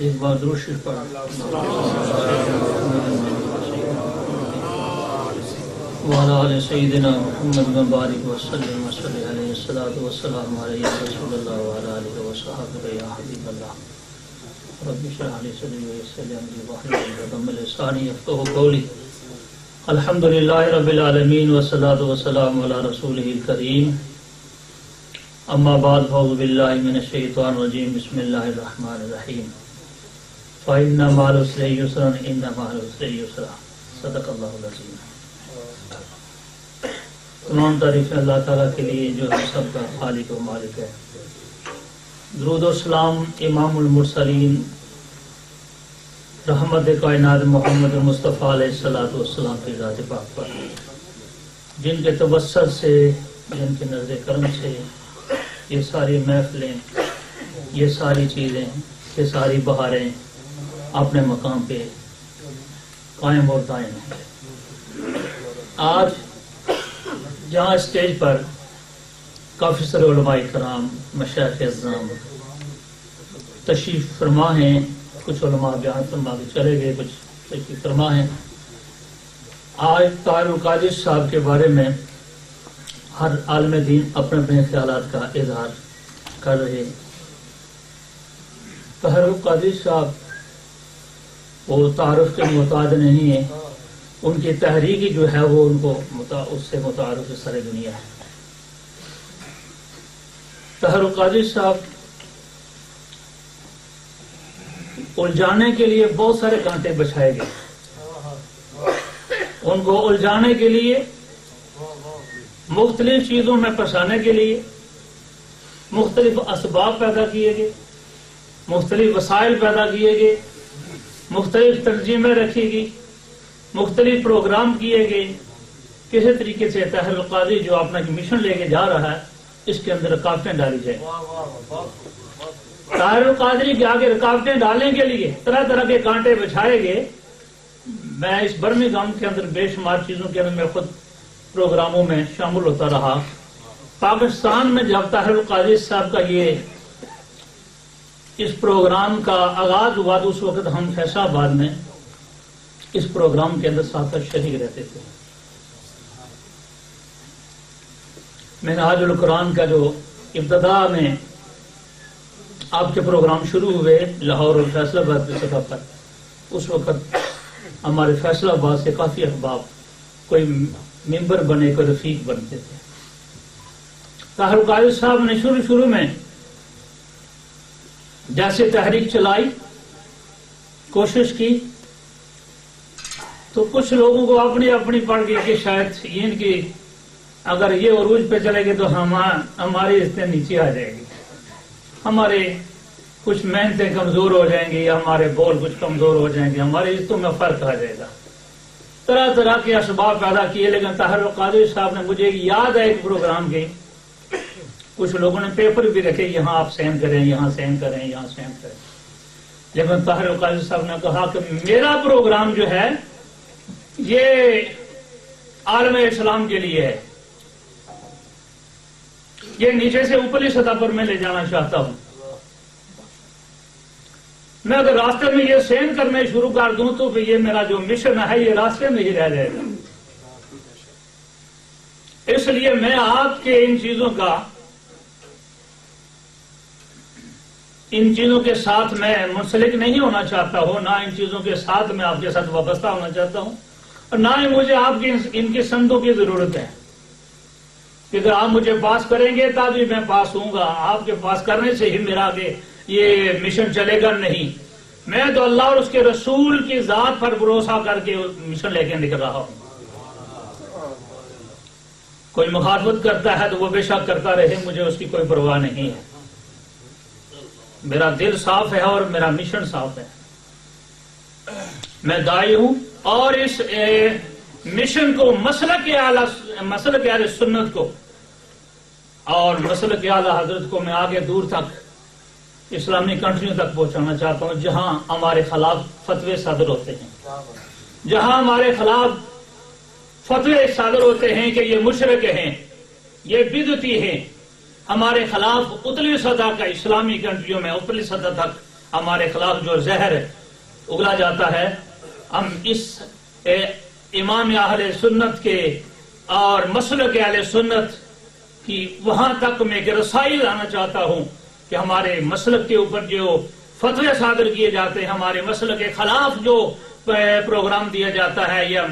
ایک بار درود شریف پڑھ وعلى آل سيدنا محمد مبارك وسلم وصلى عليه الصلاة والسلام عليه يا رسول الله وعلى آله وصحبه يا حبيب الله رب اشرح لي صدري ويسر لي أمري واحلل عقدة من لساني يفقهوا قولي الحمد لله رب العالمين والصلاة والسلام على رسوله الكريم أما بعد فأعوذ بالله من الشيطان الرجيم بسم الله الرحمن الرحيم فإن مع العسر يسرا إن مع العسر يسرا صدق الله العظيم. تمام تعریفیں اللہ تعالیٰ کے لیے جو ہم سب کا خالق و مالک ہے. درود و سلام امام المرسلین رحمت کائنات محمد مصطفیٰ علیہ الصلوۃ والسلام کی ذات پاک پر جن کے توسل سے جن کے نظر کرم سے یہ ساری محفلیں یہ ساری چیزیں یہ ساری بہاریں اپنے مقام پہ قائم اور دائم ہیں. آج جہاں اسٹیج پر کافی سارے علماء کرام مشائخ اعظام تشریف فرما ہیں، کچھ علماء بیان فرما کے چلے گئے، کچھ تشریف فرما ہیں. آج طاہر القادری صاحب کے بارے میں ہر عالم دین اپنے اپنے خیالات کا اظہار کر رہے ہیں. طاہر القادری صاحب وہ تعارف کے محتاج نہیں ہیں، ان کی تحریک جو ہے وہ ان کو اس سے متعارف سارے دنیا ہے. طاہر القادری صاحب الجھانے کے لیے بہت سارے کانٹے بچھائے گئے. ان کو الجھانے کے لیے مختلف چیزوں میں پھنسانے کے لیے مختلف اسباب پیدا کیے گئے، مختلف وسائل پیدا کیے گئے، مختلف تنظیمیں رکھی گئی، مختلف پروگرام کیے گئے. کسی طریقے سے طاہر القادری جو اپنا مشن لے کے جا رہا ہے اس کے اندر رکاوٹیں ڈالی جائیں. طاہر القادری کے آگے رکاوٹیں ڈالنے کے لیے طرح طرح کے کانٹے بچھائے گئے. میں اس برمنگھم کے اندر بے شمار چیزوں کے اندر میں خود پروگراموں میں شامل ہوتا رہا. پاکستان میں جب طاہر القادری صاحب کا یہ اس پروگرام کا آغاز ہوا تو اس وقت ہم فیصل آباد میں اس پروگرام کے اندر ساتھ شریک رہتے تھے. منہاج القرآن کا جو ابتدا میں آپ کے پروگرام شروع ہوئے لاہور اور فیصل آباد کی سطح پر، اس وقت ہمارے فیصل آباد سے کافی احباب کوئی ممبر بنے، کوئی رفیق بنتے تھے. طاہر القادری صاحب نے شروع میں جیسے تحریک چلائی، کوشش کی، تو کچھ لوگوں کو اپنی پڑ گئی کہ شاید ان کی اگر یہ عروج پہ چلے گی تو ہماری عزتیں نیچے آ جائے گی، ہمارے کچھ محنتیں کمزور ہو جائیں گی، ہمارے بول کچھ کمزور ہو جائیں گے، ہماری عزتوں میں فرق آ جائے گا. طرح طرح کے اسباب پیدا کیے. لیکن طاہر القادری صاحب نے مجھے یاد ہے ایک پروگرام کے کچھ لوگوں نے پیپر بھی رکھے، یہاں آپ سین کریں، یہاں سین کریں، یہاں سین کریں. لیکن طاہر القادری صاحب نے کہا کہ میرا پروگرام جو ہے یہ عالم اسلام کے لیے ہے، یہ نیچے سے اوپرلی سطح پر میں لے جانا چاہتا ہوں. میں اگر راستے میں یہ سین کرنے شروع کر دوں تو یہ میرا جو مشن ہے یہ راستے میں ہی رہ جائے گا. اس لیے میں آپ کے ان چیزوں کے ساتھ میں منسلک نہیں ہونا چاہتا ہوں، نہ ان چیزوں کے ساتھ میں آپ کے ساتھ وابستہ ہونا چاہتا ہوں، اور نہ ہی مجھے آپ کی ان کی سندوں کی ضرورت ہے. کہ اگر آپ مجھے پاس کریں گے تبھی میں پاس ہوں گا، آپ کے پاس کرنے سے ہی میرا آگے یہ مشن چلے گا نہیں. میں تو اللہ اور اس کے رسول کی ذات پر بھروسہ کر کے مشن لے کے نکل رہا ہوں. کوئی مخالفت کرتا ہے تو وہ بے شک کرتا رہے، مجھے اس کی کوئی پرواہ نہیں ہے. میرا دل صاف ہے اور میرا مشن صاف ہے. میں داعی ہوں اور اس مشن کو مسلک اہل سنت کو اور مسلک اعلی حضرت کو میں آگے دور تک اسلامی کنٹریوں تک پہنچانا چاہتا ہوں، جہاں ہمارے خلاف فتوے صادر ہوتے ہیں، جہاں ہمارے خلاف فتوے صادر ہوتے ہیں کہ یہ مشرک ہیں، یہ بدعتی ہیں. ہمارے خلاف اتلی سطح کا اسلامی کنٹریوں میں اتلی سطح تک ہمارے خلاف جو زہر اگلا جاتا ہے، ہم اس امام اہل سنت کے اور مسلک اہل سنت کی وہاں تک میں ایک رسائی لانا چاہتا ہوں کہ ہمارے مسلک کے اوپر جو فتوے صادر کیے جاتے ہیں، ہمارے مسلک کے خلاف جو پروگرام دیا جاتا ہے یا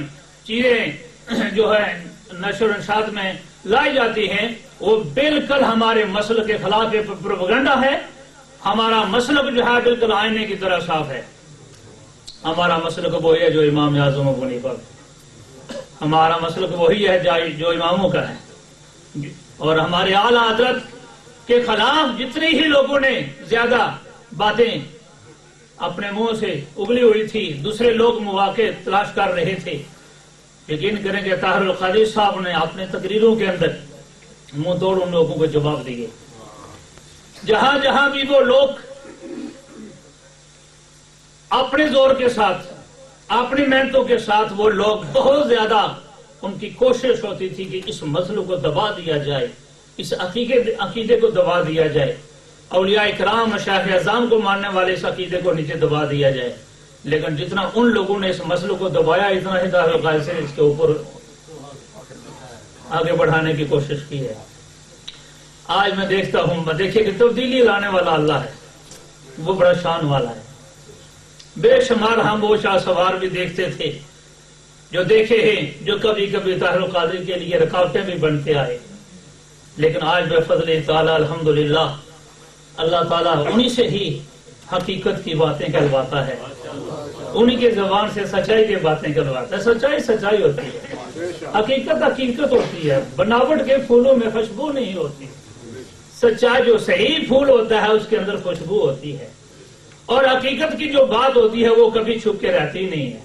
چیزیں جو ہے نشر و انشاء میں لائی جاتی ہیں، وہ بالکل ہمارے مسلک کے خلاف پروپیگنڈا ہے۔ ہمارا مسلک جو ہے بالکل آئینے کی طرح صاف ہے۔ ہمارا مسلک وہی ہے جو امام اعظم ابو حنیفہ، ہمارا مسلک وہی ہے جو اماموں کا ہے، اور ہمارے اعلیٰ حضرت کے خلاف جتنی ہی لوگوں نے زیادہ باتیں اپنے منہ سے اگلی ہوئی تھی، دوسرے لوگ مواقع تلاش کر رہے تھے، یقین کریں کہ طاہر القادری صاحب نے اپنے تقریروں کے اندر منہ توڑ ان لوگوں کو جواب دیے۔ جہاں جہاں بھی وہ لوگ اپنے زور کے ساتھ، اپنی محنتوں کے ساتھ، وہ لوگ بہت زیادہ ان کی کوشش ہوتی تھی کہ اس مسئلے کو دبا دیا جائے، اس عقیدے کو دبا دیا جائے، اولیاء اکرام مشایخ اعظام کو ماننے والے اس عقیدے کو نیچے دبا دیا جائے۔ لیکن جتنا ان لوگوں نے اس مسئلے کو دبایا، اتنا ہی طاہر القادری سے اس کے اوپر آگے بڑھانے کی کوشش کی ہے۔ آج میں دیکھتا ہوں، میں دیکھیے کہ تبدیلی لانے والا اللہ ہے، وہ بڑا شان والا ہے۔ بے شمار ہم وہ شاہ سوار بھی دیکھتے تھے جو دیکھے ہیں، جو کبھی کبھی طاہر القادری کے لیے رکاوٹیں بھی بنتے آئے، لیکن آج بے فضل تعالی الحمدللہ اللہ تعالیٰ انہی سے ہی حقیقت کی باتیں کہلواتا ہے، انہی کے زبان سے سچائی کی باتیں کہلواتا ہے۔ سچائی سچائی ہوتی ہے، حقیقت حقیقت ہوتی ہے، بناوٹ کے پھولوں میں خوشبو نہیں ہوتی۔ سچائی جو صحیح پھول ہوتا ہے اس کے اندر خوشبو ہوتی ہے، اور حقیقت کی جو بات ہوتی ہے وہ کبھی چھپ کے رہتی نہیں ہے۔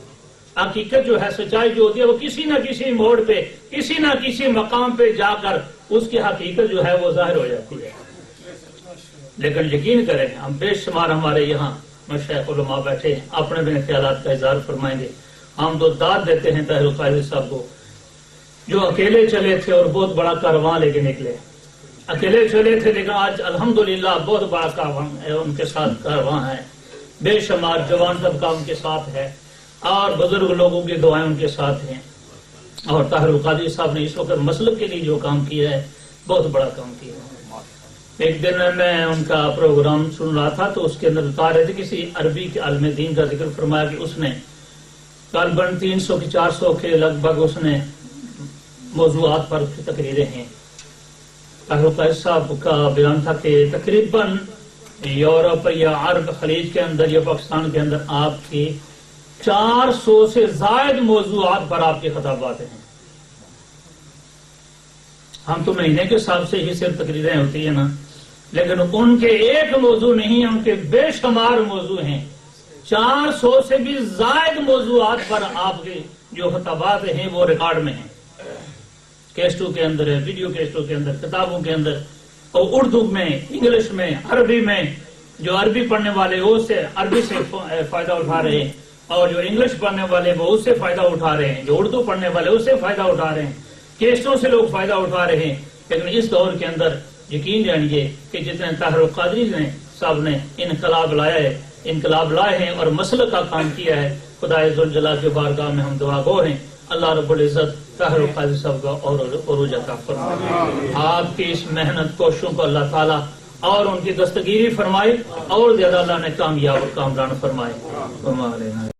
حقیقت جو ہے، سچائی جو ہوتی ہے، وہ کسی نہ کسی موڑ پہ، کسی نہ کسی مقام پہ جا کر اس کی حقیقت جو ہے وہ ظاہر ہو جاتی ہے۔ لیکن یقین کریں، ہم بے شمار ہمارے یہاں مشایخ علماء بیٹھے ہیں، اپنے بھی خیالات کا اظہار فرمائیں گے۔ ہم تو داد دیتے ہیں طاہر القادری صاحب کو، جو اکیلے چلے تھے اور بہت بڑا کارواں لے کے نکلے۔ اکیلے چلے تھے لیکن آج الحمدللہ بہت بڑا کارواں ہے، ان کے ساتھ کارواں ہے، بے شمار جوان طبقہ ان کے ساتھ ہے، اور بزرگ لوگوں کی دعائیں ان کے ساتھ ہیں۔ اور طاہر القادری صاحب نے اس وقت مسلک کے لیے جو کام کیا ہے، بہت بڑا کام کیا ہے۔ ایک دن میں ان کا پروگرام سن رہا تھا تو اس کے اندر بتا رہے تھے، کسی عربی کے عالم دین کا ذکر فرمایا کہ اس نے غالباً 300 کی 400 کے لگ بھگ اس نے موضوعات پر تقریریں ہیں۔ طاہر القادری صاحب کا بیان تھا کہ تقریباً یورپ یا عرب خلیج کے اندر یا پاکستان کے اندر آپ کی 400 سے زائد موضوعات پر آپ کے خطابات ہیں۔ ہم تو مہینے کے حساب سے ہی صرف تقریریں ہوتی ہیں نا، لیکن ان کے ایک موضوع نہیں، ان کے بے شمار موضوع ہیں۔ 400 سے بھی زائد موضوعات پر آپ کے جو خطابات ہیں وہ ریکارڈ میں ہیں، کیسٹوں کے اندر ہے، ویڈیو کیسٹوں کے اندر، کتابوں کے اندر، اور اردو میں، انگلش میں، عربی میں۔ جو عربی پڑھنے والے وہ اس سے عربی سے فائدہ اٹھا رہے ہیں، اور جو انگلش پڑھنے والے وہ اس سے فائدہ اٹھا رہے ہیں، جو اردو پڑھنے والے اس سے فائدہ اٹھا رہے ہیں، کیسٹوں سے لوگ فائدہ اٹھا رہے ہیں۔ لیکن اس دور کے اندر یقین جانیے کہ جتنے طاہر القادری صاحب نے انقلاب لائے ہیں اور مسلک کا کام کیا ہے، خدا ذوالجلال کی بارگاہ میں ہم دعا گو ہیں، اللہ رب العزت طاہر القادری صاحب کا اور عروج عطا فرمائے۔ آپ کی اس محنت کوششوں کو اللہ تعالیٰ اور ان کی دستگیری فرمائے، اور زیادہ اللہ نے کامیاب اور کامران فرمائے۔